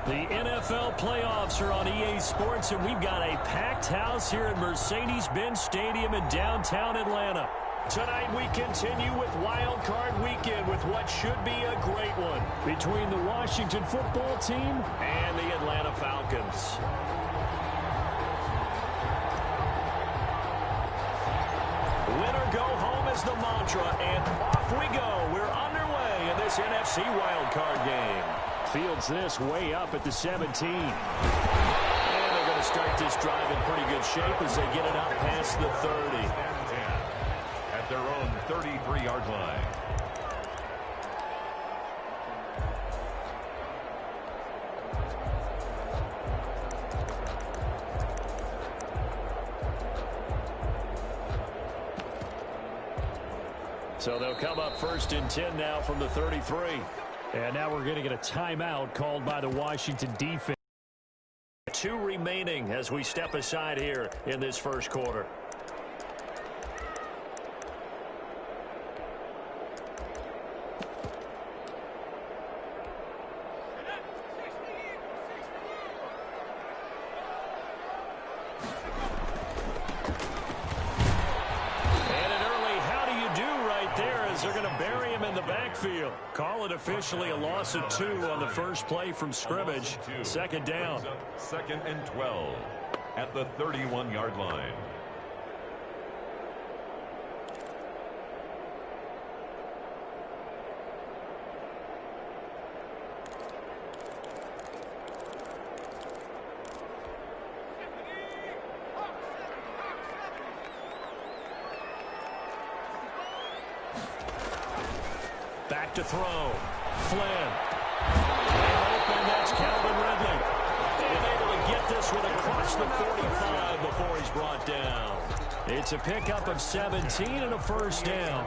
The NFL playoffs are on EA Sports, and we've got a packed house here at Mercedes-Benz Stadium in downtown Atlanta. Tonight we continue with Wild Card Weekend with what should be a great one between the Washington football team and the Atlanta Falcons. Winner go home is the mantra, and off we go. We're underway in this NFC Wild Card game. Fields this way up at the 17. And they're going to start this drive in pretty good shape as they get it up past the 30. At their own 33-yard line. So they'll come up 1st and 10 now from the 33. And now we're going to get a timeout called by the Washington defense. 2 remaining as we step aside here in this first quarter. They're going to bury him in the backfield. Call it officially a loss of 2 on the first play from scrimmage. 2nd down. 2nd and 12 at the 31-yard line. Back to throw. Flynn. Open, that's Calvin Ridley. And able to get this one across the 45 before he's brought down. It's a pickup of 17 and a first down.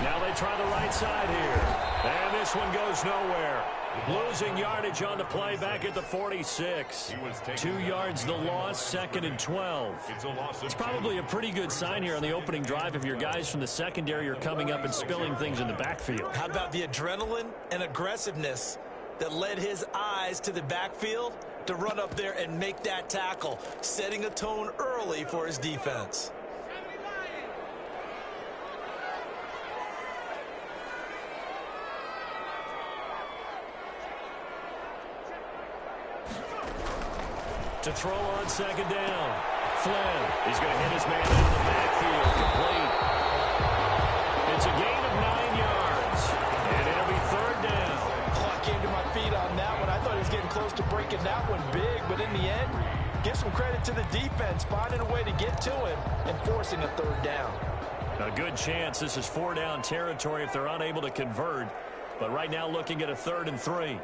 Now they try the right side here. And this one goes nowhere. Losing yardage on the play back at the 46. 2 yards the loss, 2nd and 12. It's probably a pretty good sign here on the opening drive if your guys from the secondary are coming up and spilling things in the backfield. How about the adrenaline and aggressiveness that led his eyes to the backfield to run up there and make that tackle, setting a tone early for his defense. To throw on 2nd down. Flynn. He's going to hit his man out of the backfield. Complete. It's a gain of 9 yards. And it'll be 3rd down. Oh, I came to my feet on that one. I thought he was getting close to breaking that one big. But in the end, give some credit to the defense, finding a way to get to him and forcing a 3rd down. A good chance this is 4-down territory if they're unable to convert. But right now looking at a 3rd and 3.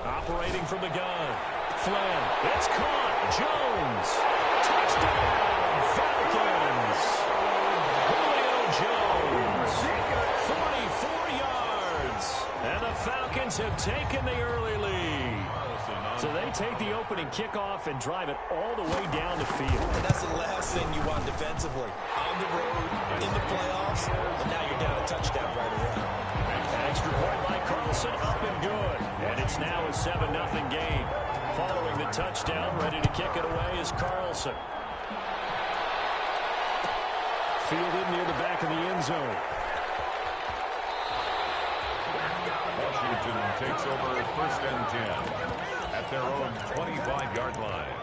Operating from the gun. Flynn. It's caught. Jones. Touchdown, Falcons. Julio Jones. 44 yards. And the Falcons have taken the early lead. So they take the opening kickoff and drive it all the way down the field. And that's the last thing you want defensively. On the road, in the playoffs, and now you're down a touchdown right away. Extra point by Carlson, up and good. And it's now a 7-0 game. Following the touchdown, ready to kick it away is Carlson. Fielded near the back of the end zone. Washington takes over 1st and 10 at their own 25-yard line.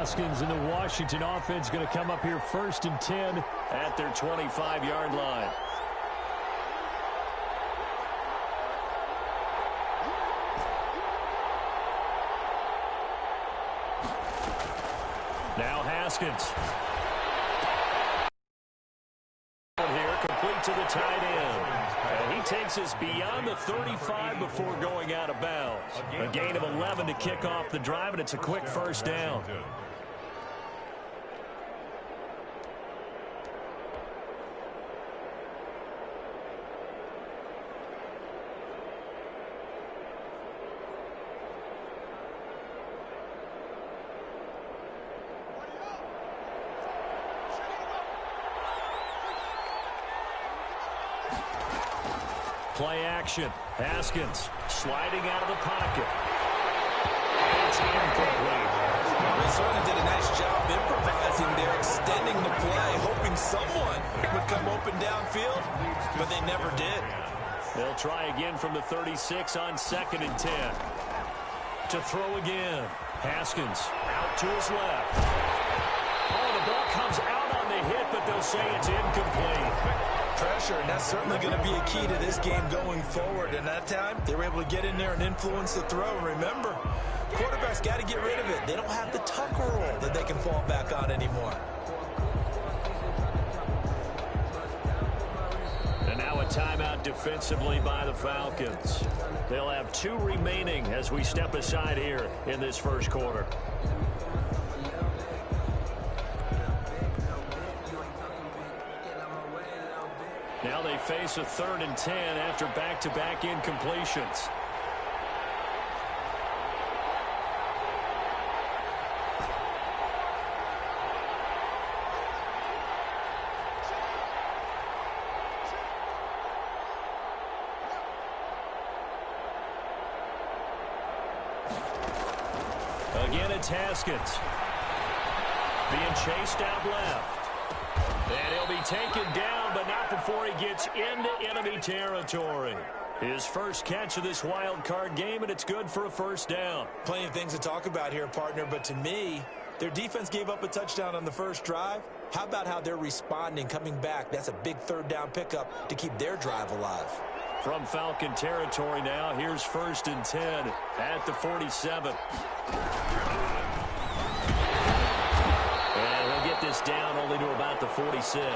Haskins and the Washington offense going to come up here 1st and 10 at their 25-yard line. Now Haskins. Here, complete to the tight end. And he takes us beyond the 35 before going out of bounds. A gain of 11 to kick off the drive, and it's a quick 1st down. Play action. Haskins sliding out of the pocket. It's incomplete. They certainly did a nice job improvising there, extending the play, hoping someone would come open downfield, but they never did. They'll try again from the 36 on 2nd and 10. To throw again. Haskins out to his left. Oh, the ball comes out on the hit, but they'll say it's incomplete. Pressure, and that's certainly going to be a key to this game going forward. And that time, they were able to get in there and influence the throw. Remember, quarterbacks got to get rid of it. They don't have the tuck roll that they can fall back on anymore. And now a timeout defensively by the Falcons. They'll have 2 remaining as we step aside here in this 1st quarter. Now they face a 3rd and 10 after back-to-back incompletions. Again, it's Haskins. Being chased out left. And he'll be taken down, but not before he gets into enemy territory. His first catch of this wild card game, and it's good for a 1st down. Plenty of things to talk about here, partner, but to me, their defense gave up a touchdown on the 1st drive. How about how they're responding, coming back? That's a big 3rd down pickup to keep their drive alive. From Falcon territory now, here's 1st and 10 at the 47. This down only to about the 46.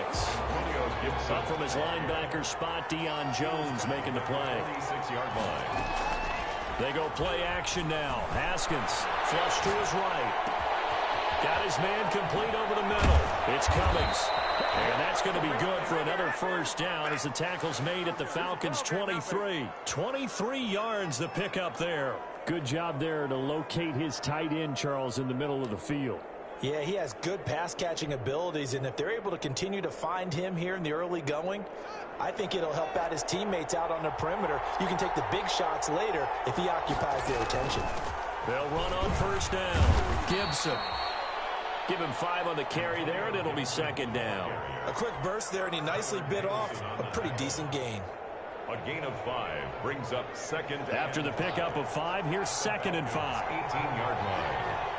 Up from his linebacker spot, Deion Jones making the play. 36-yard line. They go play action now. Haskins flush to his right. Got his man complete over the middle. It's Cummings. And that's going to be good for another 1st down as the tackle's made at the Falcons' 23. 23 yards the pickup there. Good job there to locate his tight end, Charles, in the middle of the field. Yeah, he has good pass-catching abilities, and if they're able to continue to find him here in the early going, I think it'll help out his teammates out on the perimeter. You can take the big shots later if he occupies their attention. They'll run on 1st down. Gibson. Give him 5 on the carry there, and it'll be 2nd down. A quick burst there, and he nicely bit off a pretty decent gain. A gain of 5 brings up 2nd. After the pickup of 5, here's 2nd and 5. 18-yard line.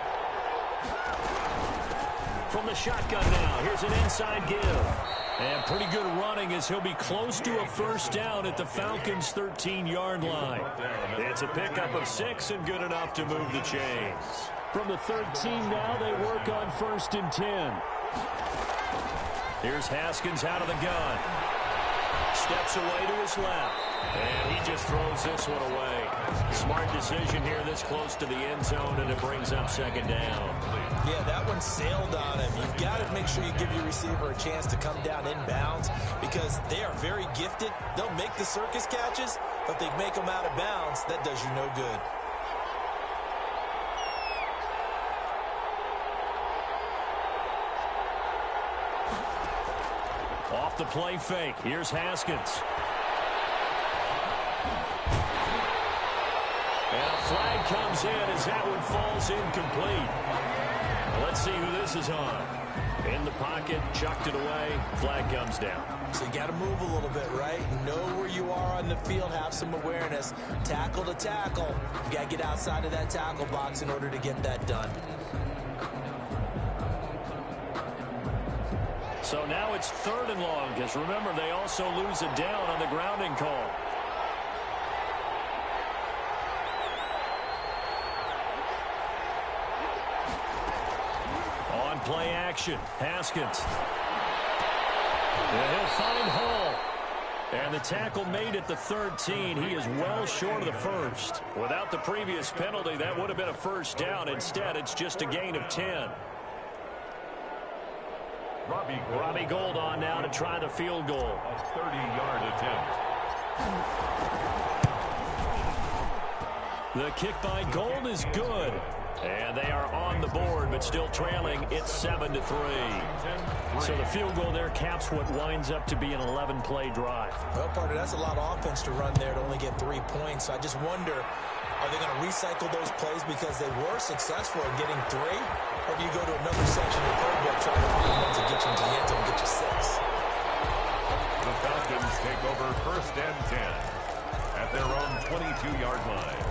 From the shotgun now, here's an inside give. And pretty good running as he'll be close to a 1st down at the Falcons' 13-yard line. It's a pickup of 6 and good enough to move the chains. From the 13 now, they work on 1st and 10. Here's Haskins out of the gun. Steps away to his left. And he just throws this one away. Smart decision here this close to the end zone, and it brings up 2nd down. Yeah, that one sailed on him. You've got to make sure you give your receiver a chance to come down inbounds because they are very gifted. They'll make the circus catches, but if they make them out of bounds, that does you no good. Off the play fake. Here's Haskins. And a flag comes in as that one falls incomplete. Let's see who this is on. In the pocket, chucked it away. Flag comes down. So you got to move a little bit, right? Know where you are on the field. Have some awareness. Tackle to tackle. You got to get outside of that tackle box in order to get that done. So now it's 3rd and long, because remember, they also lose a down on the grounding call. On play action, Haskins. And he'll find Hall. And the tackle made at the 13. He is well short of the first. Without the previous penalty, that would have been a first down. Instead, it's just a gain of 10. Robbie Gould on now to try the field goal. A 30-yard attempt. The kick by Gould is good. And they are on the board, but still trailing. It's 7-3. So the field goal there caps what winds up to be an 11-play drive. Well, partner, that's a lot of offense to run there to only get 3 points. I just wonder, are they going to recycle those plays because they were successful in getting 3? Or do you go to another section of the playbook trying to find one to get you into the end zone and get you 6? The Falcons take over 1st and 10 at their own 22-yard line.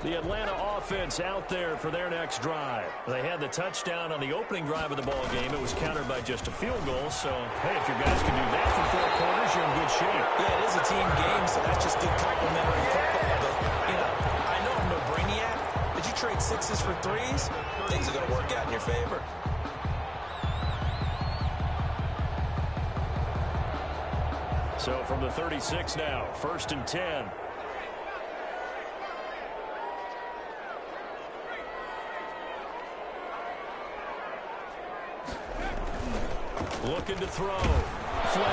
The Atlanta offense out there for their next drive. They had the touchdown on the opening drive of the ball game. It was countered by just a field goal. So, hey, if your guys can do that for 4 quarters, you're in good shape. Yeah, it is a team game, so that's just good complimentary football. But, you know, I know I'm no brainiac, but you trade 6s for 3s, things are going to work out in your favor. So from the 36 now, 1st and 10. Looking to throw. Flynn,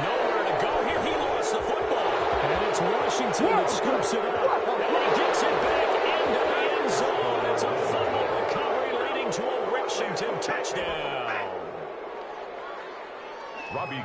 nowhere to go here. He lost the football. And it's Washington that scoops it up. And he gets it back into the end zone. It's a fumble recovery leading to a Washington touchdown.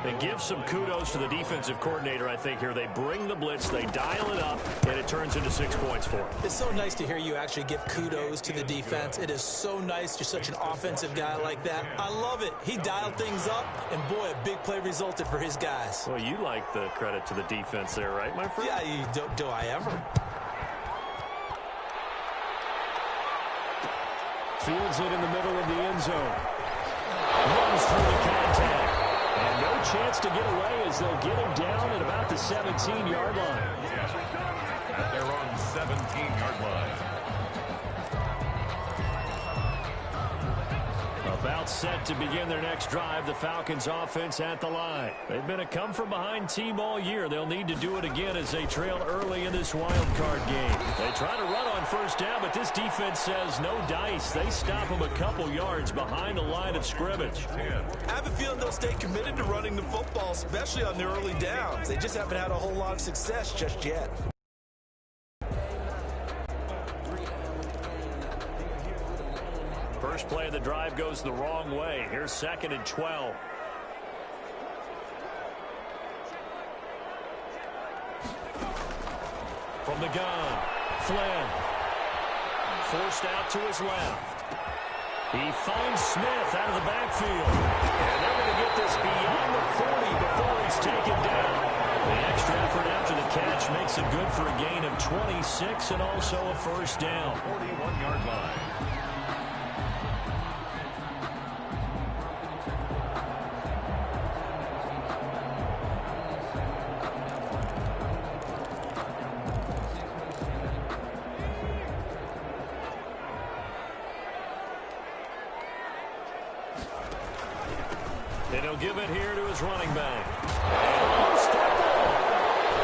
They give some kudos to the defensive coordinator, I think, here. They bring the blitz, they dial it up, and it turns into 6 points for them. It's so nice to hear you actually give kudos to the defense. It is so nice. You're such an offensive guy like that. I love it. He dialed things up, and boy, a big play resulted for his guys. Well, you like the credit to the defense there, right, my friend? Yeah, do I ever? Fields it in the middle of the end zone. Runs through the contact. And no chance to get away as they'll get him down at about the 17-yard line. At their own 17-yard line. About set to begin their next drive, the Falcons offense at the line. They've been a come-from-behind team all year. They'll need to do it again as they trail early in this wild card game. They try to run on 1st down, but this defense says no dice. They stop them a couple yards behind the line of scrimmage. I have a feeling they'll stay committed to running the football, especially on their early downs. They just haven't had a whole lot of success just yet. First play of the drive goes the wrong way. Here's 2nd and 12. From the gun, Flynn. Forced out to his left. He finds Smith out of the backfield. And they're going to get this beyond the 40 before he's taken down. The extra effort after the catch makes it good for a gain of 26 and also a first down. 41-yard line. And he'll give it here to his running back.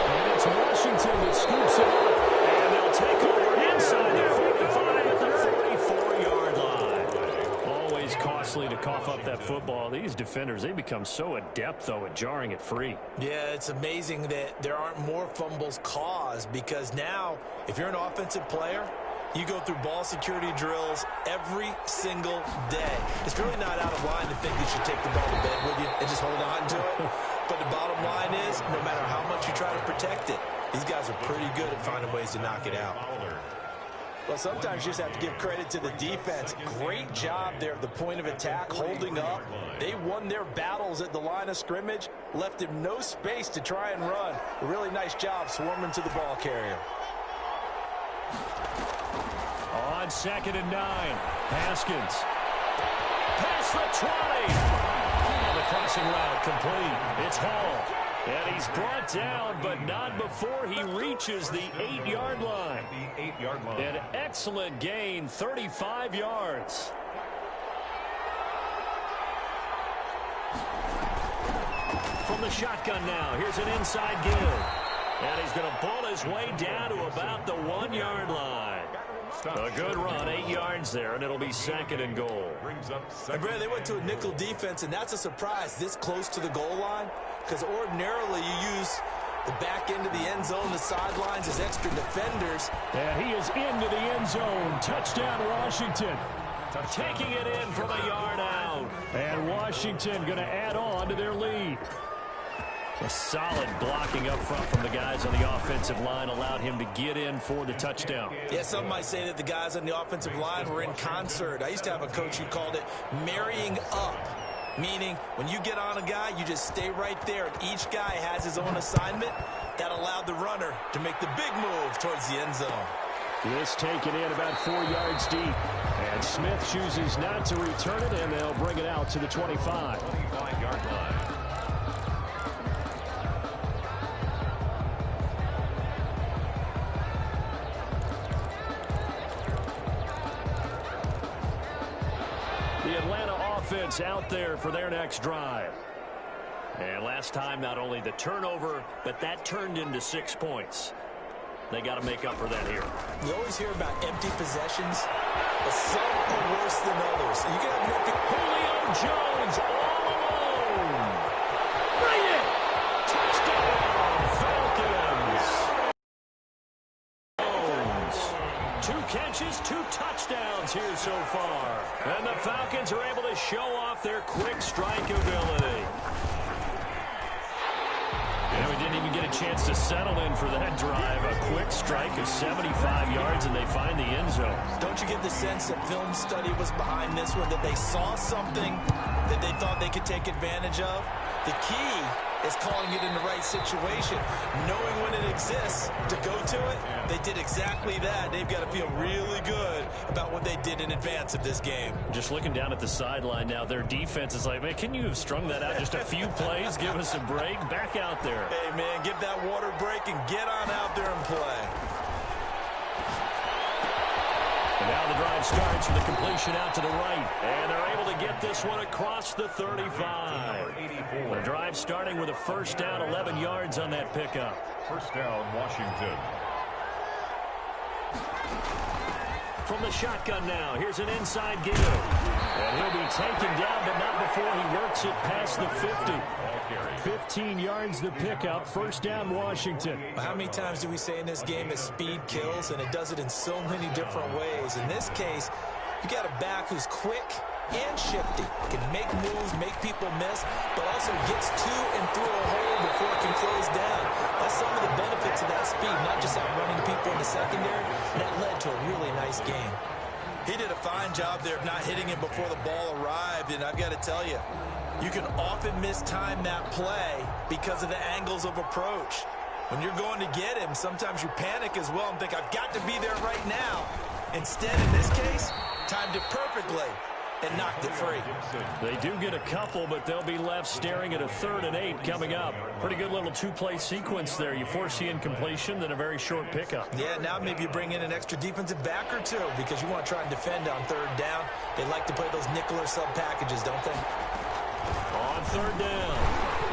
And it's Washington that scoops it up. And they'll take over inside the 45 at the 44-yard line. Always costly to cough up that football. These defenders, they become so adept, though, at jarring it free. Yeah, it's amazing that there aren't more fumbles caused because now, if you're an offensive player, you go through ball security drills every single day. It's really not out of line to think you should take the ball to bed with you and just hold on to it. But the bottom line is, no matter how much you try to protect it, these guys are pretty good at finding ways to knock it out. Well, sometimes you just have to give credit to the defense. Great job there at the point of attack, holding up. They won their battles at the line of scrimmage, left him no space to try and run. A really nice job swarming to the ball carrier. On 2nd and 9, Haskins. Past the 20. And the crossing route complete. It's Hall. And he's brought down, but not before he reaches the 8-yard line. An excellent gain, 35 yards. From the shotgun now, here's an inside give. And he's going to pull his way down to about the 1-yard line. A good run, 8 yards there, and it'll be 2nd and goal. And Brad, they went to a nickel defense, and that's a surprise this close to the goal line, because ordinarily you use the back end of the end zone, the sidelines as extra defenders. And he is into the end zone. Touchdown, Washington. Taking it in from a yard out. And Washington going to add on to their lead. A solid blocking up front from the guys on the offensive line allowed him to get in for the touchdown. Yeah, some might say that the guys on the offensive line were in concert. I used to have a coach who called it marrying up, meaning when you get on a guy, you just stay right there, and each guy has his own assignment. That allowed the runner to make the big move towards the end zone. This taken in about 4 yards deep. And Smith chooses not to return it, and they'll bring it out to the 25. 25-yard line. The Atlanta offense out there for their next drive. And last time, not only the turnover, but that turned into 6 points. They got to make up for that here. You always hear about empty possessions, but some are worse than others. You can have an empty... Julio Jones all alone. Bring it! Touchdown, Falcons! Jones. 2 catches, 2 touchdowns here so far. And the Falcons are able to show off their quick strike ability. And we didn't even get a chance to settle in for that drive. A quick strike of 75 yards, and they find the end zone. Don't you get the sense that film study was behind this one, that they saw something that they thought they could take advantage of? The key is calling it in the right situation, knowing when it exists to go to it. They did exactly that. They've got to feel really good about what they did in advance of this game. Just looking down at the sideline now, their defense is like, man, can you have strung that out just a few plays? Give us a break. Back out there. Hey, man, give that water break and get on out there and play. And now the drive starts with a completion out to the right. And they're able to get this one across the 35. The drive starting with a first down, 11 yards on that pickup. First down, Washington. From the shotgun now, here's an inside give. And he'll be taken down, but not before he works it past the 50. 15 yards the pickup. First down, Washington. How many times do we say in this game that speed kills, and it does it in so many different ways? In this case, you got a back who's quick and shifty, can make moves, make people miss, but also gets to and through a hole before it can close down. That's some of the benefits of that speed, not just outrunning people in the secondary. That led to a really nice game. He did a fine job there of not hitting it before the ball arrived, and I've got to tell you, you can often mistime that play because of the angles of approach. When you're going to get him, sometimes you panic as well and think, I've got to be there right now. Instead, in this case, timed it perfectly and knocked it free. They do get a couple, but they'll be left staring at a 3rd and 8 coming up. Pretty good little 2-play sequence there. You force the incompletion, then a very short pickup. Yeah, now maybe you bring in an extra defensive back or two because you want to try and defend on 3rd down. They like to play those nickel or sub packages, don't they? On 3rd down,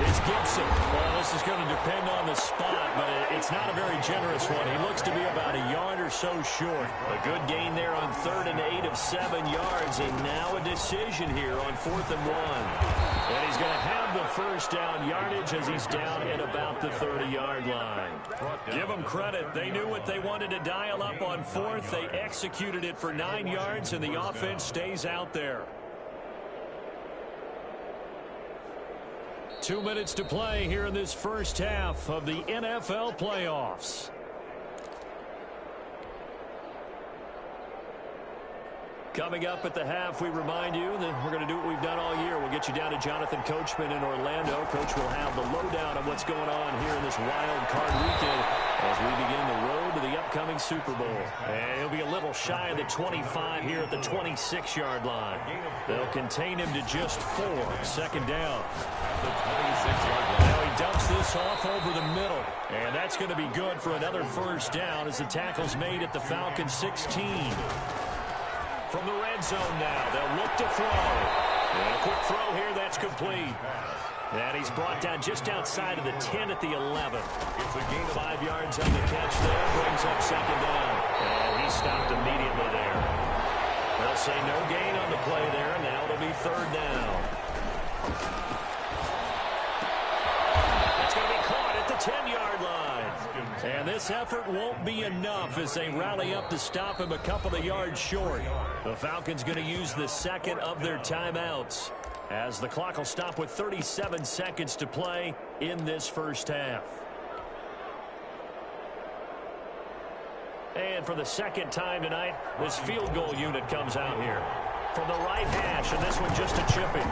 it's Gibson. Well, this is going to depend on the spot, but it's not a very generous one. He looks to be about a yard or so short. A good gain there on 3rd and 8 of 7 yards, and now a decision here on 4th and 1. And he's going to have the first down yardage as he's down at about the 30-yard line. Give them credit. They knew what they wanted to dial up on 4th. They executed it for 9 yards, and the offense stays out there. 2 minutes to play here in this first half of the NFL playoffs. Coming up at the half, we remind you that we're going to do what we've done all year. We'll get you down to Jonathan Coachman in Orlando. Coach will have the lowdown on what's going on here in this wild card weekend as we begin the road to the upcoming Super Bowl. And he'll be a little shy of the 25 here at the 26-yard line. They'll contain him to just 4. Second down. The 26-yard line. Now he dumps this off over the middle. And that's going to be good for another first down as the tackle's made at the Falcon 16. From the red zone now, they'll look to throw. And a quick throw here, that's complete. And he's brought down just outside of the 10 at the 11. It's a gain of 5 yards on the catch there, brings up second down. And he stopped immediately there. They'll say no gain on the play there. Now it'll be third down. It's going to be caught at the 10-yard line. And this effort won't be enough as they rally up to stop him a couple of yards short. The Falcons going to use the second of their timeouts as the clock will stop with 37 seconds to play in this first half. And for the second time tonight, this field goal unit comes out here. From the right hash, and this one just a chipping.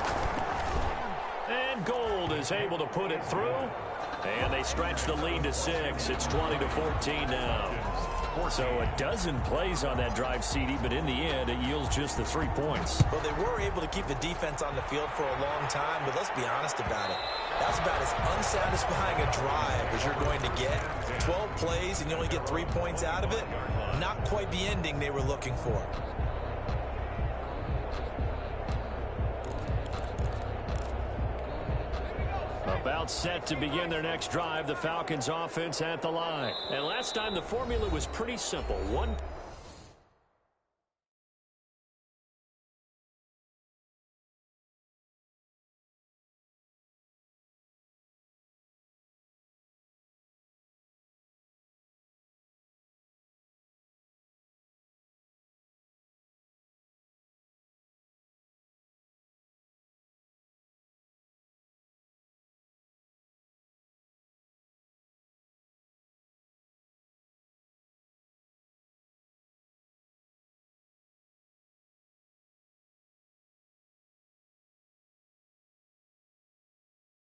And Gold is able to put it through. And they stretch the lead to 6. It's 20-14 now. So a dozen plays on that drive, CD, but in the end, it yields just the 3 points. Well, they were able to keep the defense on the field for a long time, but let's be honest about it. That's about as unsatisfying a drive as you're going to get. 12 plays and you only get 3 points out of it. Not quite the ending they were looking for. About set to begin their next drive, the Falcons offense at the line. And last time the formula was pretty simple. One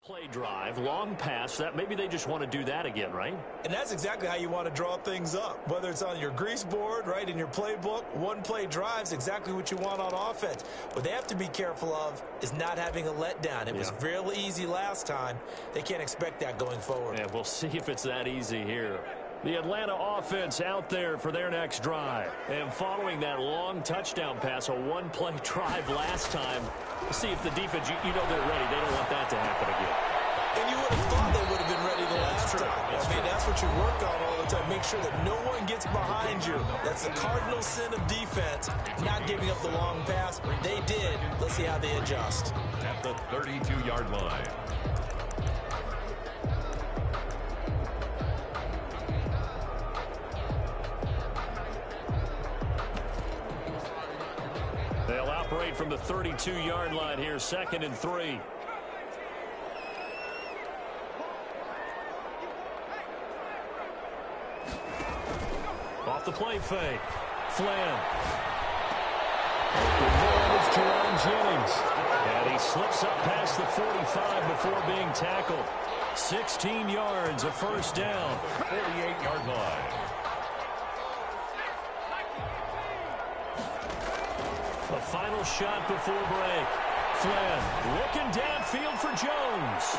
play drive, long pass, that maybe they just want to do that again, right? And that's exactly how you want to draw things up. Whether it's on your grease board, right, in your playbook, one-play drive's exactly what you want on offense. What they have to be careful of is not having a letdown. It was real easy last time. They can't expect that going forward. Yeah, we'll see if it's that easy here. The Atlanta offense out there for their next drive. And following that long touchdown pass, a one-play drive last time, we'll see if the defense, you know they're ready. They don't want that to happen again. And you would have thought they would have been ready the last time. I mean, that's what you work on all the time. Make sure that no one gets behind you. That's the cardinal sin of defense, not giving up the long pass. They did. Let's see how they adjust. at the 32-yard line. They'll operate from the 32-yard line here, 2nd and 3. Off the play fake. Flynn. Open man is Jerome Jennings. And he slips up past the 45 before being tackled. 16 yards, a first down. 48-yard line. The final shot before break. Flynn looking downfield for Jones.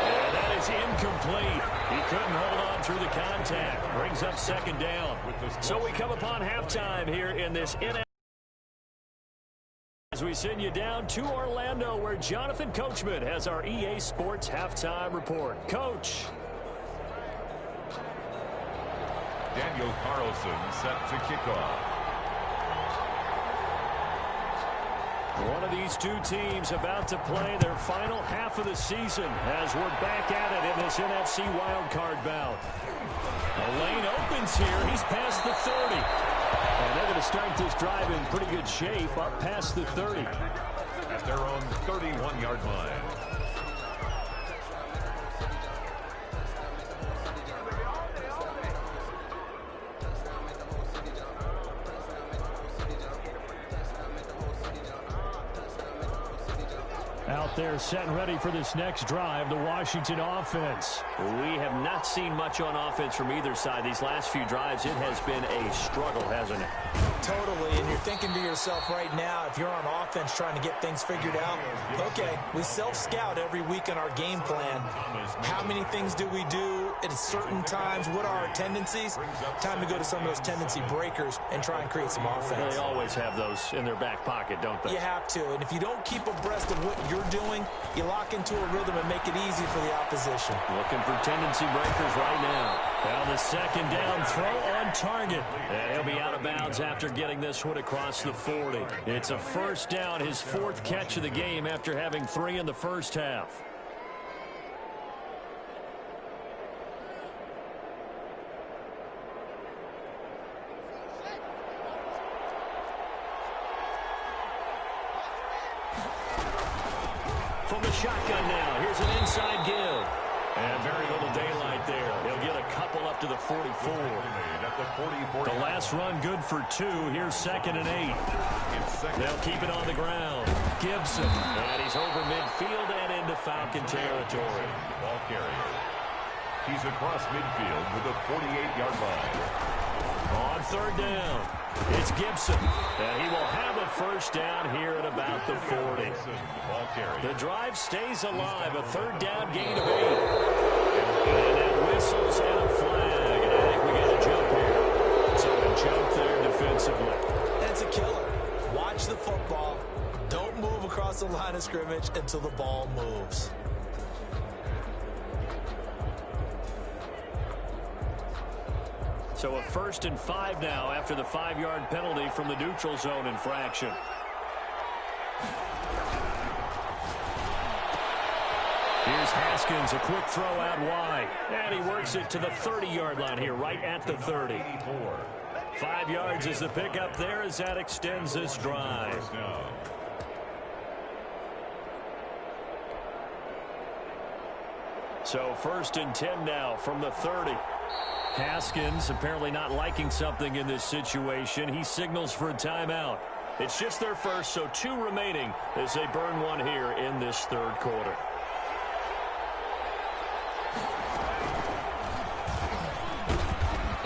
And that is incomplete. He couldn't hold on through the contact. Brings up 2nd down. So we come upon halftime here in this as we send you down to Orlando, where Jonathan Coachman has our EA Sports halftime report. Coach. Daniel Carlson set to kick off. One of these two teams about to play their final half of the season as we're back at it in this NFC wildcard bout. A lane opens here. He's past the 30. And they're going to start this drive in pretty good shape up past the 30. At their own 31-yard line. out there setting ready for this next drive, the Washington offense. We have not seen much on offense from either side. These last few drives, it has been a struggle, hasn't it? Totally, and you're thinking to yourself right now, if you're on offense trying to get things figured out, okay, we self-scout every week in our game plan. How many things do we do at certain times? What are our tendencies? Time to go to some of those tendency breakers and try and create some offense. They always have those in their back pocket, don't they? You have to, and if you don't keep abreast of what you're doing, you lock into a rhythm and make it easy for the opposition. Looking for tendency breakers right now. Now the second down throw on target. And he'll be out of bounds after getting this one across the 40. It's a first down, his fourth catch of the game after having 3 in the first half. From the shotgun now, here's an inside give. And very little daylight there. He'll get a couple up to the 44. The last run good for 2. Here's 2nd and 8. They'll keep it on the ground. Gibson. And he's over midfield and into Falcon territory. Ball carrier. He's across midfield with a 48-yard line. On third down, it's Gibson. And he will have a first down here at about the 40. The drive stays alive. A third down gain of 8. And that whistles and a flag. And I think we got a jump here. So a jump there defensively. And it's a killer. Watch the football. Don't move across the line of scrimmage until the ball moves. So a 1st and 5 now after the 5-yard penalty from the neutral zone infraction. Here's Haskins, a quick throw out wide. And he works it to the 30-yard line here, right at the 30. 5 yards is the pickup there as that extends this drive. So 1st and 10 now from the 30. Haskins apparently not liking something in this situation. He signals for a timeout. It's just their first, so 2 remaining as they burn one here in this third quarter.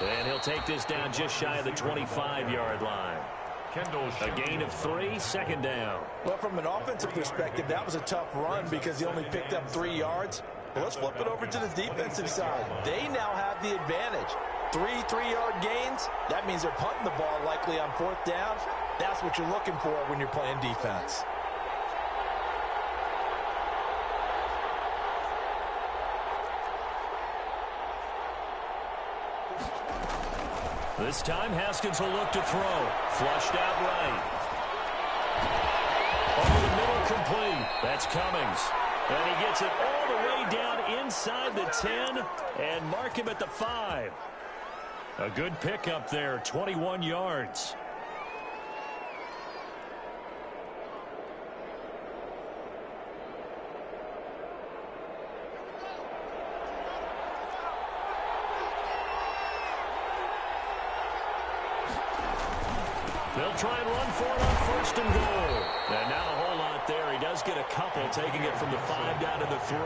And he'll take this down just shy of the 25-yard line. A gain of 3, 2nd down. Well, from an offensive perspective, that was a tough run because he only picked up 3 yards. Well, let's flip it over to the defensive side. They now have the advantage. 3 3-yard gains. That means they're punting the ball likely on 4th down. That's what you're looking for when you're playing defense. This time, Haskins will look to throw. Flushed out right. Over the middle, complete. That's Cummings. And he gets it all the way down inside the 10 and mark him at the 5. A good pickup there, 21 yards. They'll try and run for it on 1st and goal. And now a whole lot there. He does get a couple, taking it from the 5 down to the 3.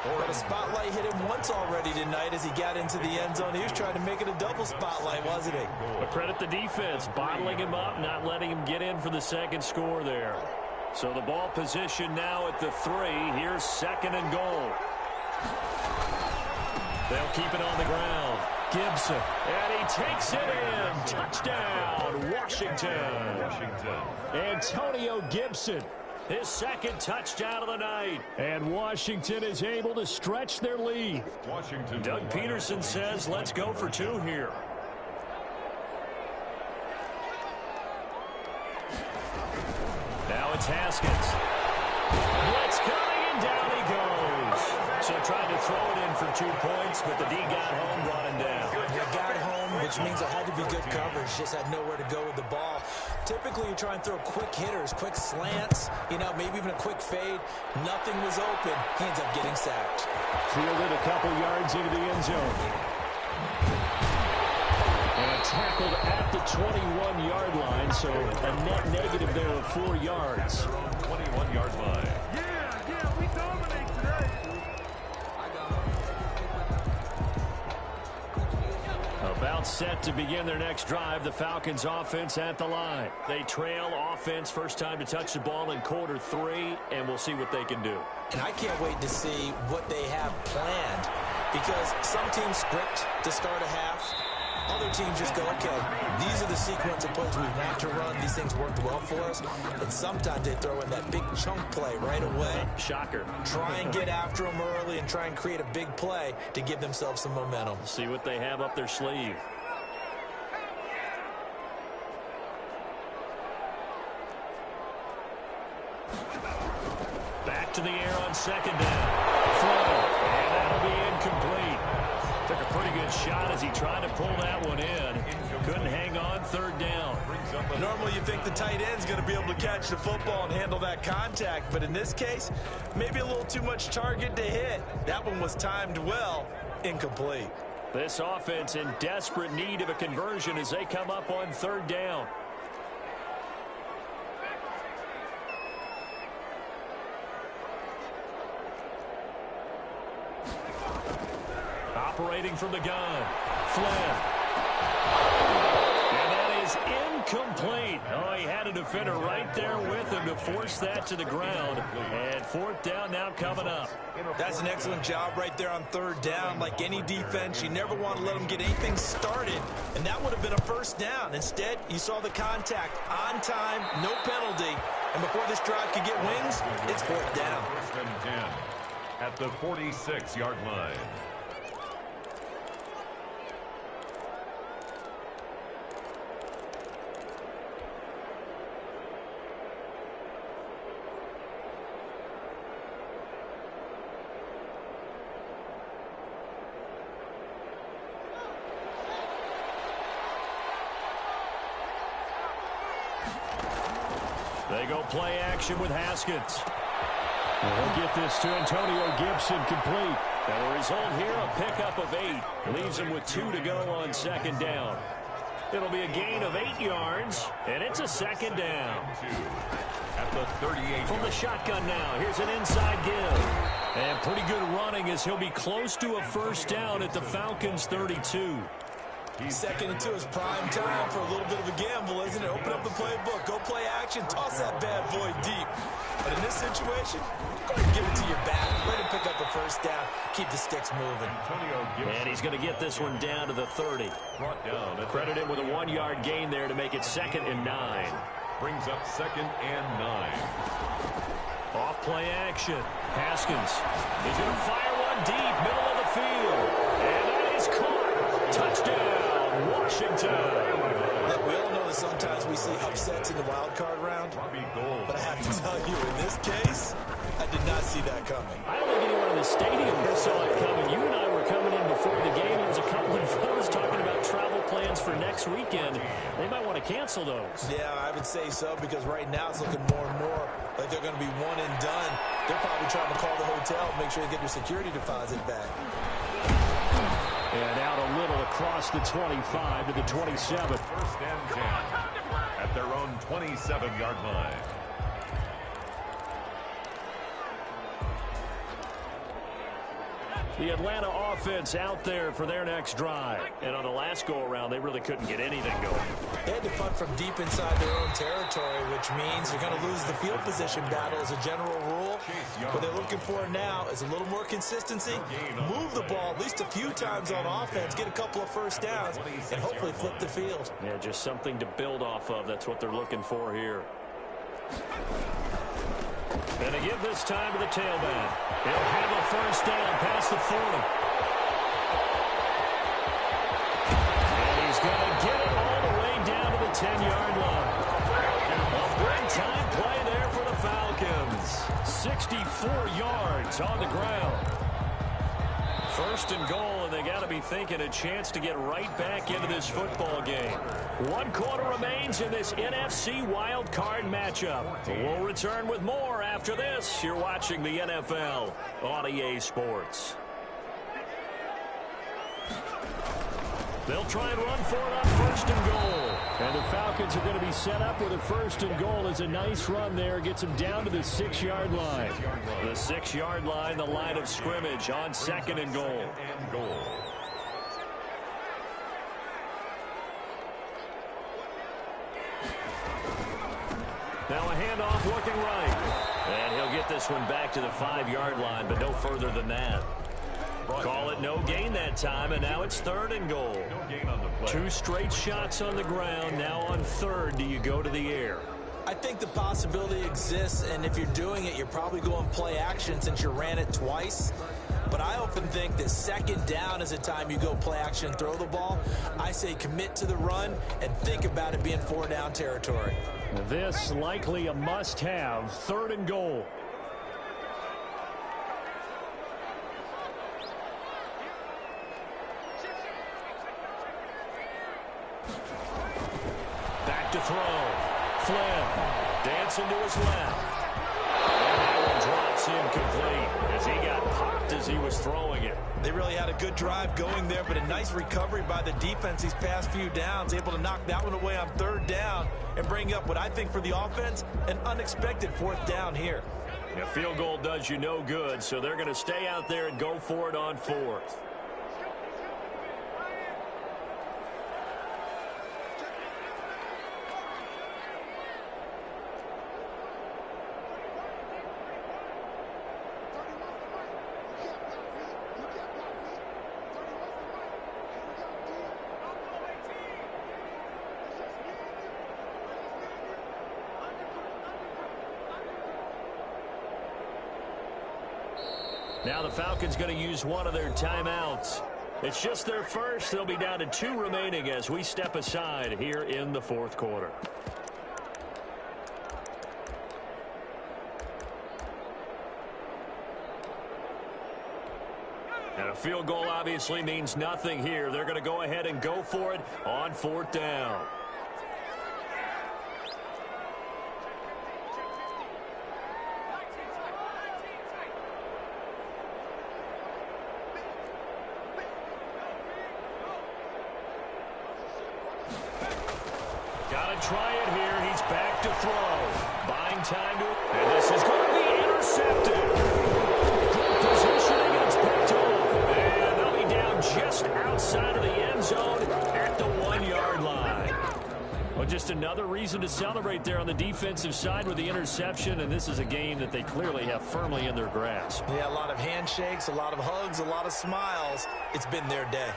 But a spotlight hit him once already tonight as he got into the end zone. He was trying to make it a double spotlight, wasn't he? But credit the defense, bottling him up, not letting him get in for the second score there. So the ball position now at the 3. Here's 2nd and goal. They'll keep it on the ground. Gibson, and he takes it in. Touchdown, Washington. Antonio Gibson, his 2nd touchdown of the night. And Washington is able to stretch their lead. Doug Peterson says, let's go for 2 here. Now it's Haskins. Blitz coming, and down he goes. So trying to throw it in for 2 points, but the D got home, brought him down. He got home, which means it had to be good coverage. Just had nowhere to go with the ball. Typically, you try and throw quick hitters, quick slants, maybe even a quick fade. Nothing was open. He ends up getting sacked. Fielded a couple yards into the end zone. And tackled at the 21-yard line, so a net negative there of 4 yards. 21-yard line. set to begin their next drive. The Falcons offense at the line. They trail offense first time to touch the ball in quarter 3, and we'll see what they can do. And I can't wait to see what they have planned, because some teams script to start a half. Other teams just go, okay, these are the sequence of plays we want to run. These things worked well for us. And sometimes they throw in that big chunk play right away. Shocker. Try and get after them early and try and create a big play to give themselves some momentum. See what they have up their sleeve. Back to the air on second down. And that'll be incomplete. Took a pretty good shot as he tried to pull that one in. Couldn't hang on third down. Normally you think the tight end's going to be able to catch the football and handle that contact, but in this case, maybe a little too much target to hit. That one was timed well. Incomplete. This offense in desperate need of a conversion as they come up on third down. Operating from the gun. Flynn. And that is incomplete. Oh, he had a defender right there with him to force that to the ground. And fourth down now coming up. That's an excellent job right there on third down. Like any defense, you never want to let them get anything started. And that would have been a first down. Instead, you saw the contact on time, no penalty. And before this drive could get wings, it's fourth down. First and 10 at the 46-yard line. They go play action with Haskins. They'll get this to Antonio Gibson complete. And the result here, a pickup of 8. Leaves him with 2 to go on second down. It'll be a gain of 8 yards, and it's a second down. At the 38. From the shotgun now, here's an inside give. And pretty good running as he'll be close to a first down at the Falcons' 32. Second and 2 is prime time for a little bit of a gamble, isn't it? Open up the playbook, go play action, toss that bad boy deep. But in this situation, go ahead and give it to your back. Let him pick up the first down, keep the sticks moving. And he's going to get this one down to the 30. Credit him with a 1-yard gain there to make it 2nd and 9. Brings up 2nd and 9. Off play action. Haskins. He's going to fire one deep, middle of the field. And that is caught. Touchdown, Washington. Look, we all know that sometimes we see upsets in the wild card round. But I have to tell you, in this case, I did not see that coming. I don't think anyone in the stadium saw it coming. You and I were coming in before the game. There was a couple of fellas talking about travel plans for next weekend. They might want to cancel those. Yeah, I would say so, because right now it's looking more and more like they're going to be one and done. They're probably trying to call the hotel and make sure they get their security deposit back. And out a little across the 25 to the 27. First and 10 at their own 27-yard line. The Atlanta offense out there for their next drive. And on the last go-around, they really couldn't get anything going. They had to punt from deep inside their own territory, which means you're going to lose the field position battle as a general rule. What they're looking for now is a little more consistency, move the ball at least a few times on offense, get a couple of first downs, and hopefully flip the field. Yeah, just something to build off of. That's what they're looking for here. And they give this time to the tailback. He'll have a first down past the 40. And he's going to get it all the way down to the 10-yard line. A big-time play there for the Falcons. 64 yards on the ground. First and goal, and they got to be thinking a chance to get right back into this football game. 1 quarter remains in this NFC wild card matchup. We'll return with more after this. You're watching the NFL on EA Sports. They'll try and run for it on first and goal. And the Falcons are going to be set up with a first and goal as a nice run there. Gets them down to the 6-yard line. The 6-yard line, the line of scrimmage on second and goal. handoff looking right. And he'll get this one back to the 5-yard line, but no further than that. Call it no gain that time, and now it's 3rd and goal. No gain on the play. 2 straight shots on the ground. Now on 3rd, do you go to the air? I think the possibility exists, and if you're doing it, you're probably going play action since you ran it twice. But I often think that 2nd down is the time you go play action and throw the ball. I say commit to the run and think about it being 4-down territory. This likely a must-have. 3rd and goal. Back to throw. Flynn dancing to his left. And that one drops incomplete as he got popped as he was throwing it. They really had a good drive going there, but a nice recovery by the defense these past few downs, able to knock that one away on 3rd down and bring up what I think for the offense, an unexpected 4th down here. A field goal does you no good, so they're going to stay out there and go for it on 4th. Now the Falcons going to use one of their timeouts. It's just their first. They'll be down to 2 remaining as we step aside here in the 4th quarter. And a field goal obviously means nothing here. They're going to go ahead and go for it on 4th down. Try it here. He's back to throw. Buying time to... And this is going to be intercepted. Good positioning. It's picked off. And they'll be down just outside of the end zone at the 1-yard line. Well, just another reason to celebrate there on the defensive side with the interception. And this is a game that they clearly have firmly in their grasp. Yeah, a lot of handshakes, a lot of hugs, a lot of smiles. It's been their day.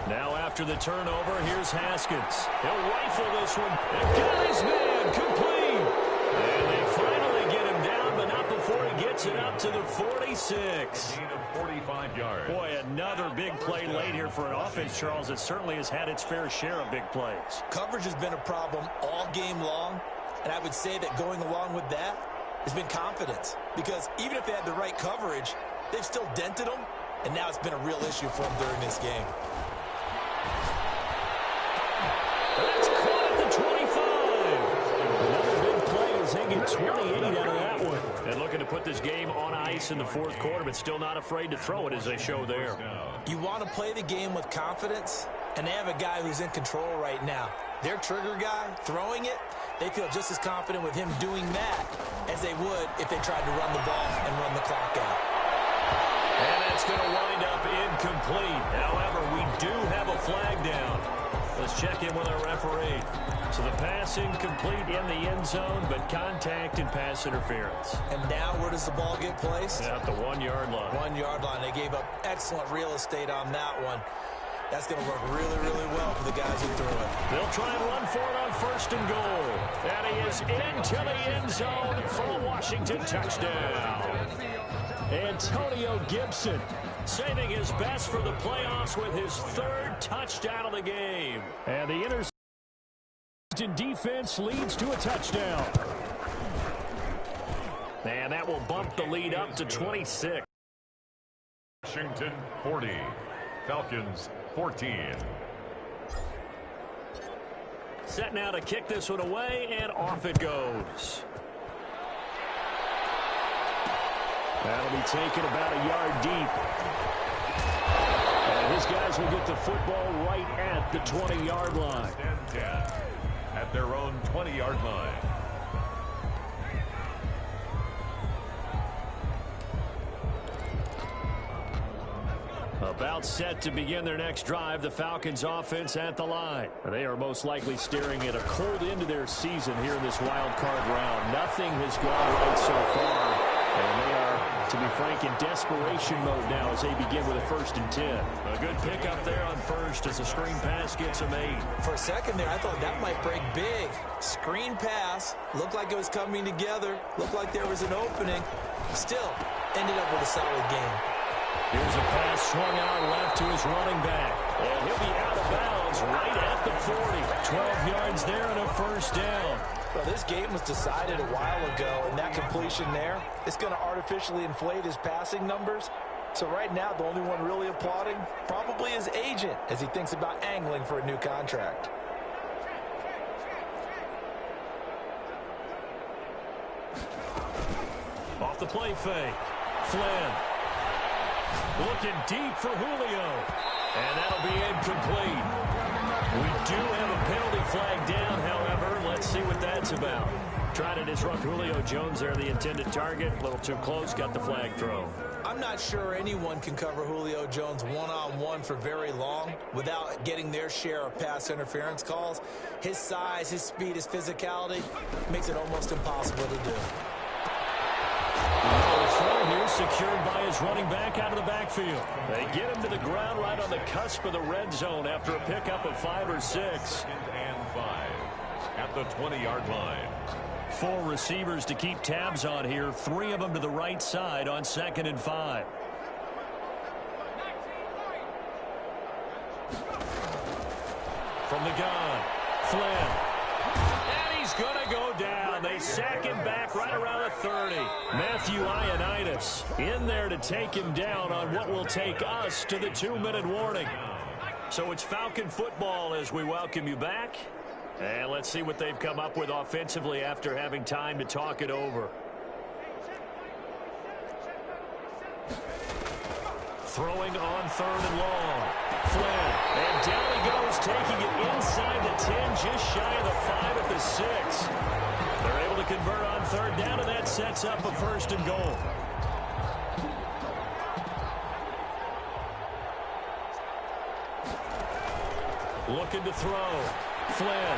Now after the turnover, here's Haskins. He'll rifle this one. And got his man complete. And they finally get him down, but not before he gets it up to the 46. A gain of 45 yards. Boy, another big play late here for an offense, Charles, that certainly has had its fair share of big plays. Coverage has been a problem all game long, and I would say that going along with that has been confidence. Because even if they had the right coverage, they've still dented them, and now it's been a real issue for them during this game. That's caught at the 25. Another big play as they get 28 out of that one. And looking to put this game on ice in the 4th quarter, but still not afraid to throw it as they show there. You want to play the game with confidence, and they have a guy who's in control right now. Their trigger guy, throwing it, they feel just as confident with him doing that as they would if they tried to run the ball and run the clock out. And that's going to wind up incomplete. However, we do have a flag down. Let's check in with our referee. So the pass incomplete in the end zone, but contact and pass interference. And now where does the ball get placed? At the 1-yard line. 1-yard line. They gave up excellent real estate on that one. That's going to work really, really well for the guys who threw it. They'll try and run for it on 1st and goal. And he is into the end zone for a Washington touchdown. Antonio Gibson saving his best for the playoffs with his 3rd touchdown of the game. And the interception defense leads to a touchdown. And that will bump the lead up to 26. Washington 40. Falcons 14. Set now to kick this one away, and off it goes. That'll be taken about a yard deep. And his guys will get the football right at the 20-yard line. And 10 at their own 20-yard line. About set to begin their next drive, the Falcons offense at the line. They are most likely staring at a cold end to their season here in this wild card round. Nothing has gone right so far, and they are, to be frank, in desperation mode now as they begin with a 1st and 10. A good pickup there on first as the screen pass gets a made. For a second there, I thought that might break big. Screen pass, looked like it was coming together, looked like there was an opening. Still, ended up with a solid game. Here's a pass swung out left to his running back. And he'll be out of bounds right at the 40. 12 yards there and a 1st down. Well, this game was decided a while ago, and that completion there is going to artificially inflate his passing numbers. So right now, the only one really applauding probably his agent as he thinks about angling for a new contract. Off the play fake. Flynn. Looking deep for Julio. And that'll be incomplete. We do have a penalty flag down, however. Let's see what that's about. Trying to disrupt Julio Jones there, the intended target. A little too close, got the flag thrown. I'm not sure anyone can cover Julio Jones one-on-one for very long without getting their share of pass interference calls. His size, his speed, his physicality makes it almost impossible to do. Throw here secured by his running back out of the backfield. They get him to the ground right on the cusp of the red zone after a pickup of 5 or 6. 2nd and 5 at the 20-yard line. 4 receivers to keep tabs on here. 3 of them to the right side on 2nd and 5. From the gun, Flynn. And he's going to go down. They sack him back right around the 30. Matthew Ioannidis in there to take him down on what will take us to the 2-minute warning. So it's Falcon football as we welcome you back. And let's see what they've come up with offensively after having time to talk it over. Throwing on 3rd and long. Flynn. And down he goes, taking it inside the 10, just shy of the 5 at the 6. They're able to convert on 3rd down, and that sets up a 1st and goal. Looking to throw. Flynn.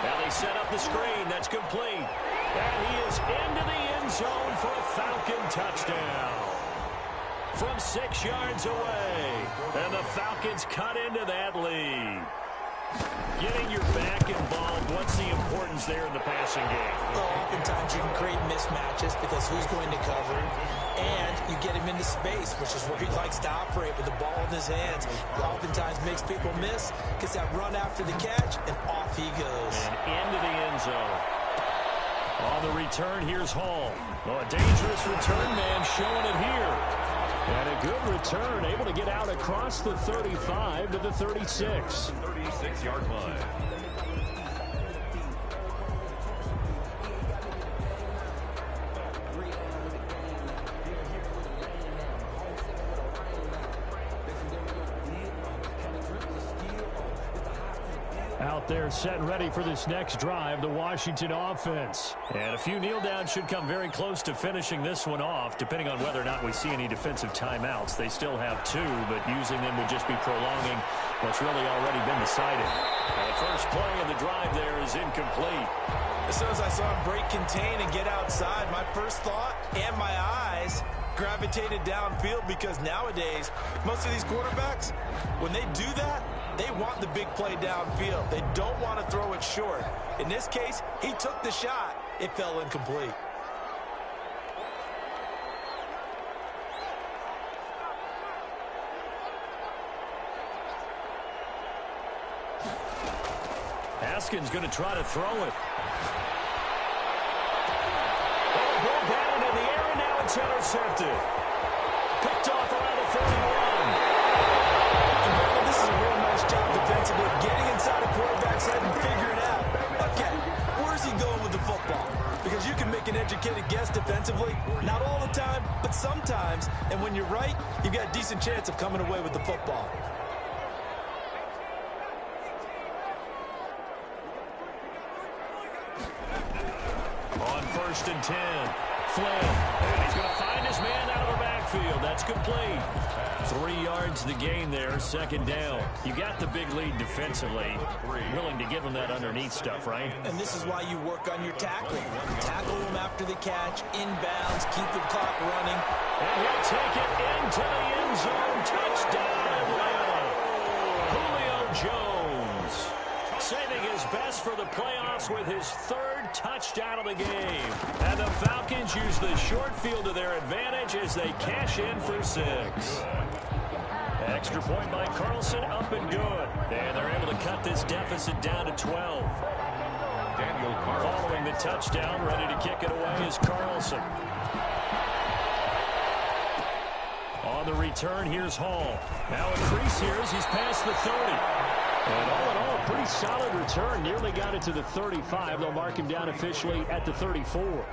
Now they set up the screen. That's complete. And he is into the end zone for a Falcon touchdown. From 6 yards away. And the Falcons cut into that lead. Getting your back involved, what's the importance there in the passing game? Well, oftentimes you can create mismatches because who's going to cover him, and you get him into space, which is where he likes to operate with the ball in his hands. Oftentimes makes people miss, gets that run after the catch, and off he goes. And into the end zone. On the return, here's Hall. Oh, a dangerous return man showing it here. And a good return, able to get out across the 35 to the 36. 36-yard line. Out there set and ready for this next drive, the Washington offense. And a few kneel downs should come very close to finishing this one off, depending on whether or not we see any defensive timeouts. They still have 2, but using them would just be prolonging what's really already been decided. And the first play of the drive there is incomplete. As soon as I saw him break contain and get outside, my first thought and my eyes gravitated downfield, because nowadays, most of these quarterbacks, when they do that, they want the big play downfield. They don't want to throw it short. In this case, he took the shot. It fell incomplete. Haskins going to try to throw it. Ball down in the air, and now it's intercepted. Picked off around the 41. This is a real nice job defensively, getting inside a quarterback's head and figuring out, okay, where's he going with the football? Because you can make an educated guess defensively, not all the time, but sometimes, and when you're right, you've got a decent chance of coming away with the football. On 1st and 10, Flynn, and he's going to find his man out of the backfield. backfield. That's complete. 3 yards the gain there, second down. You got the big lead defensively. Willing to give them that underneath stuff, right? And this is why you work on your tackling. Tackle them after the catch, inbounds, keep the clock running. And he'll take it into the end zone. Touchdown, Atlanta. Julio Jones saving his best for the playoffs with his 3rd touchdown of the game. And the Falcons use the short field to their advantage as they cash in for 6. Extra point by Carlson, up and good. And they're able to cut this deficit down to 12. Following the touchdown, ready to kick it away is Carlson. On the return, here's Hall. Now a crease here as he's past the 30. And all in all, a pretty solid return. Nearly got it to the 35. They'll mark him down officially at the 34.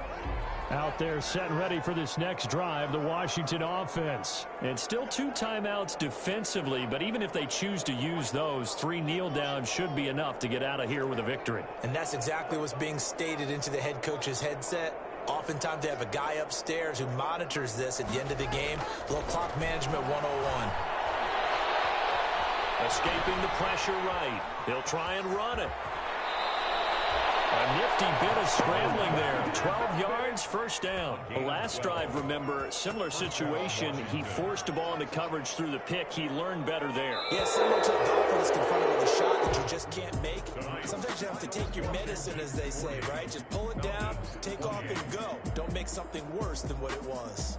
Out there set and ready for this next drive, the Washington offense. And still 2 timeouts defensively, but even if they choose to use those, 3 kneel downs should be enough to get out of here with a victory. And that's exactly what's being stated into the head coach's headset. Oftentimes they have a guy upstairs who monitors this at the end of the game. A little clock management 101. Escaping the pressure right. He'll try and run it. A nifty bit of scrambling there. 12 yards, first down. The last drive, remember, similar situation. He forced the ball into coverage through the pick. He learned better there. Yeah, similar to a golfer that's confronted with a shot that you just can't make. Sometimes you have to take your medicine, as they say, right? Just pull it down, take off, and go. Don't make something worse than what it was.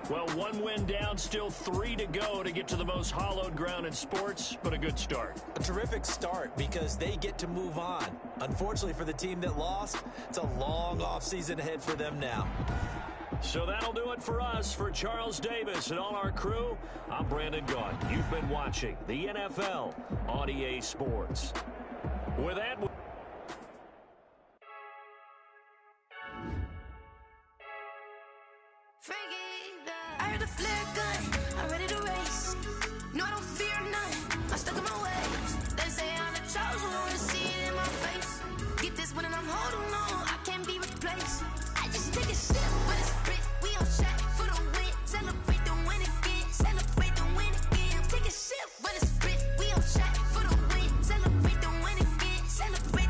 Well, 1 win down, still 3 to go to get to the most hallowed ground in sports, but a good start. A terrific start because they get to move on. Unfortunately for the team that lost, it's a long offseason ahead for them now. So that'll do it for us. For Charles Davis and all our crew, I'm Brandon Gaudin. You've been watching the NFL on EA Sports. With that... I heard a flare gun, I'm ready to race. No, I don't fear none, I'm stuck in my ways. They say I'm the chosen one, see it in my face. Get this one and I'm holding on, I can't be replaced. I just take a sip, but it's split. We on track for the win. Celebrate the win again, celebrate the win again. Take a sip, but it's split. We on track for the win. Celebrate the win again, celebrate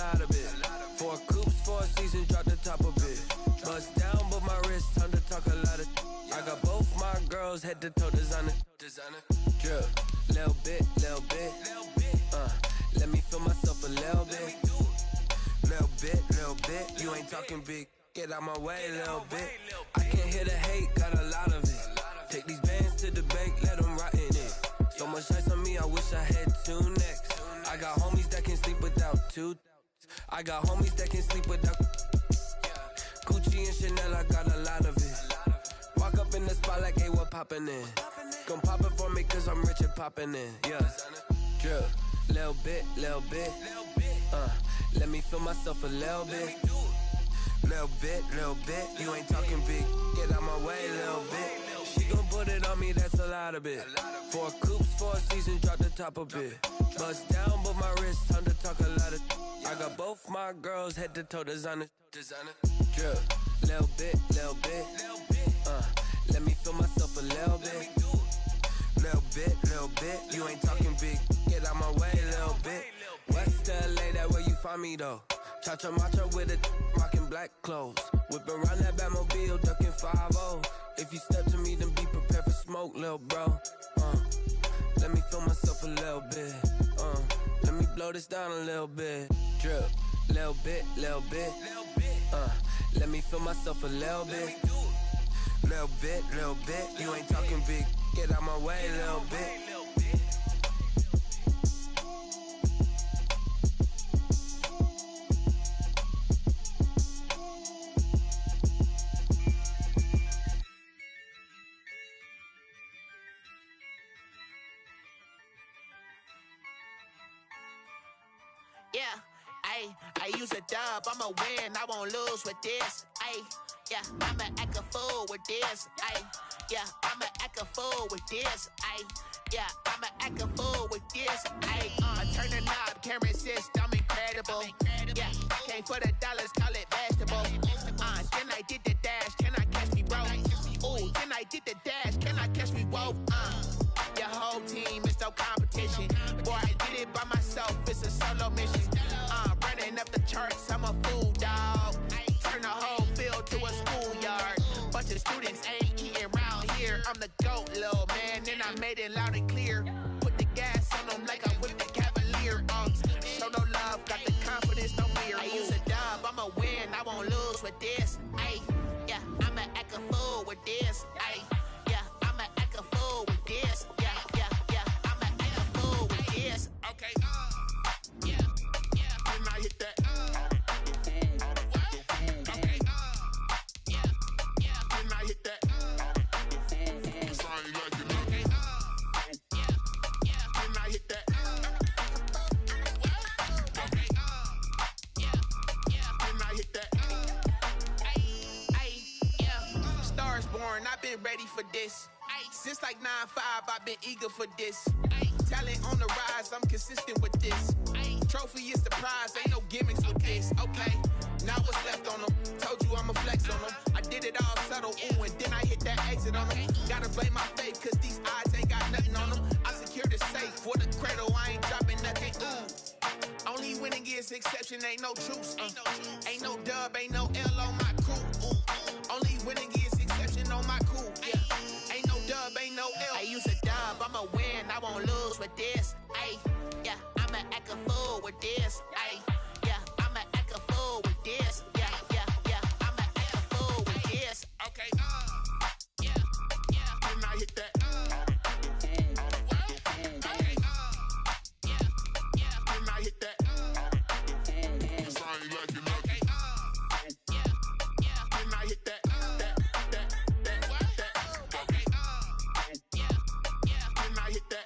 lot of it. 4 coops, 4 seasons, drop the top a bit. Bust down, but my wrist, time to talk a lot of. I got both my girls head to toe designer. Drip, little bit. Let me feel myself a little bit. Little bit. You ain't talking big. Get out my way, little bit. I can't hear the hate, got a lot of it. Take these bands to the bank, let them rot in it. So much ice on me, I wish I had 2 necks. I got homies that can sleep without 2. I got homies that can sleep without Gucci and Chanel, I got a lot of it. Walk up in the spot like, hey, what poppin' in? Gon' pop it for me cause I'm rich and poppin' in, yeah. Drip, little bit. Let me feel myself a little bit. Little bit. You ain't talking big. Get out my way, little bit. She gon' put it on me, that's a lot of it. 4 coops, 4 seasons, drop the top a bit. Bust down, but my wrist, time to talk a lot of. I got both my girls head to toe designer. Drip, little bit. Let me feel myself a little bit. Little bit. You ain't talking big. Get out my way, little bit. West LA, that where you find me though. Cha-cha matcha with a rockin' black clothes. Whippin' around that Batmobile, duckin' 5-0. If you step to me, then be prepared for smoke, lil' bro. Let me feel myself a little bit. Let me blow this down a little bit. Drip, little bit. Let me feel myself a little bit. Little bit. You ain't talking big. Get out my way, little bit. Yeah, I use a dub, I'ma win, I won't lose with this. Yeah, I'ma act a fool with this. Yeah, I'ma act a fool with this. Yeah, I'ma act a fool with this. Turn the knob, camera assist, I'm incredible. Yeah, came for the dollars, call it vegetable. Then I did the dash, can I catch me, bro? Ooh, then I did the dash, can I catch me, whoa? Your whole team is no competition. Boy, I did it by myself, it's a solo mission. Running up the charts, I'm a fool, dog. Turn the whole field to a schoolyard. Bunch of students ain't eating round here. I'm the GOAT, little man, and I made it loud and clear. Put the gas on them like I whipped the Cavalier. Show no love, got the confidence, no fear. I use a dub, I'ma win, I won't lose with this. Yeah, I'ma act a fool with this. Yeah, I'ma act a fool with this. Yeah, I'ma act a fool with this. Okay, yeah, when I hit that, okay, yeah, when I hit that, cause I ain't like it, okay, yeah, when I hit that, okay, yeah, when I hit that, yeah, Stars born, I've been ready for this. Since like 9-5, I've been eager for this. Talent on the rise, I'm consistent with this. Trophy is the prize, ain't no gimmicks with this. Okay, now what's left on them? Told you I'ma flex on them. I did it all subtle, ooh, and then I hit that exit on them. Gotta blame my faith, cause these odds ain't got nothing on them. I secure the safe for the cradle, I ain't dropping nothing, ooh. Only winning is exception, ain't no truce. Ain't no dub, ain't no L on my crew. Only winning is exception on my crew, yeah. Ain't no dub, ain't no L. I use a dub, I'ma win, I won't lose with this. Yeah, I'ma act a fool with this. Yeah, I'ma act a fool with this. Yeah, I'ma act a fool with this. Okay, yeah, when I hit that, okay, yeah, when I hit that, cause I ain't like it, okay, yeah, when I hit that, okay, yeah, when I hit that,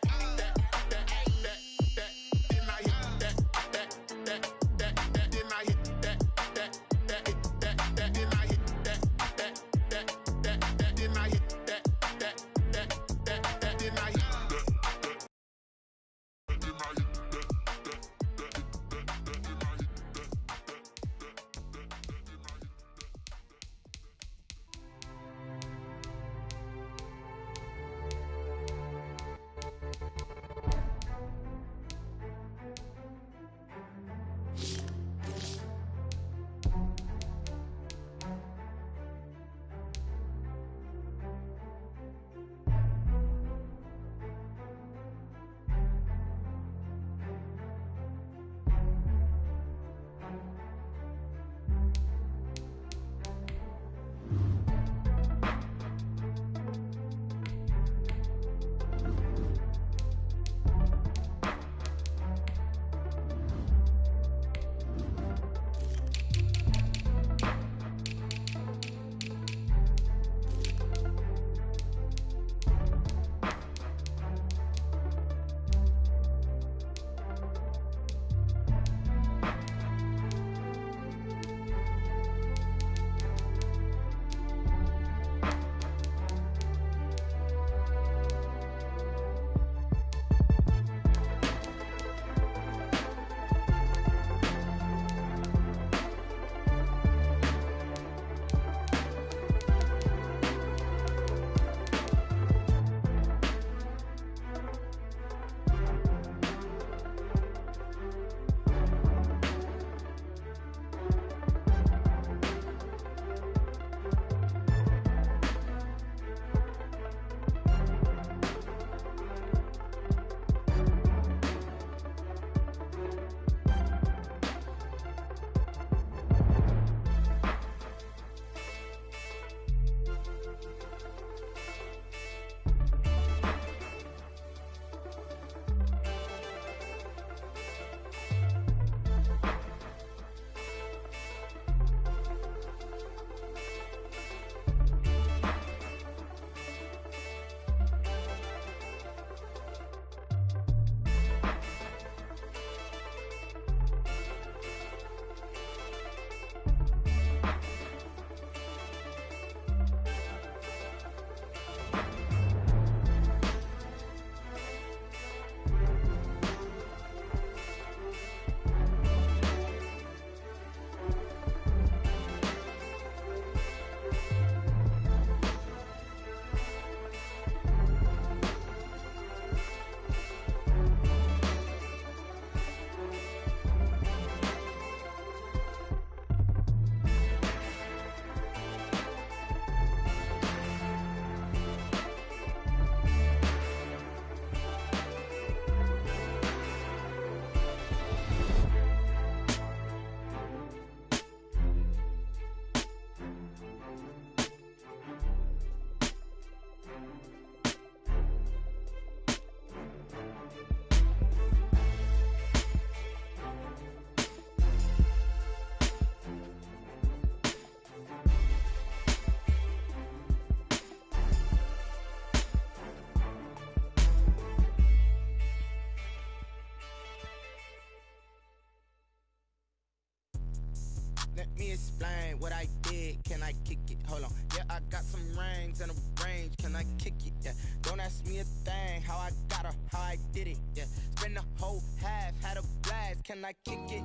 Let me explain what I did. Can I kick it? Hold on. Yeah, I got some rings and a range. Can I kick it? Yeah. Don't ask me a thing. How I got her, how I did it. Yeah. Spend the whole half, had a blast. Can I kick it?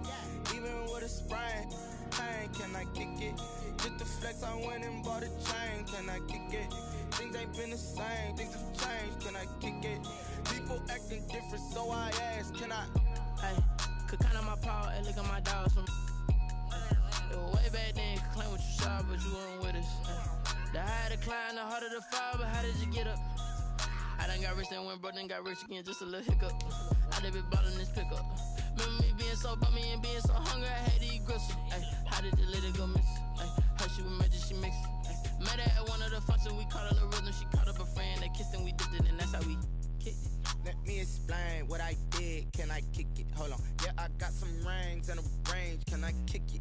Even with a sprain. Pain, can I kick it? Just the flex, I went and bought a chain. Can I kick it? Things ain't been the same. Things have changed. Can I kick it? People acting different, so I ask. Can I? Hey, could count on my power and look at my dogs from. It was way back then, could claim what you saw, but you weren't with us. The higher the climb, the harder the fall, but how did you get up? I done got rich and went broke, then got rich again, just a little hiccup. I done been ballin' this pickup. Remember me being so bummy and being so hungry, I had to eat gristle. Ay, how did the lady go miss? Ay, how she was magic, she mixed. Met her at one of the functions, we caught a little rhythm, she caught up a friend, they kissed and we dipped it, and that's how we kicked it. Let me explain what I did. Can I kick it? Hold on. Yeah, I got some rings and a range. Can I kick it? Yeah.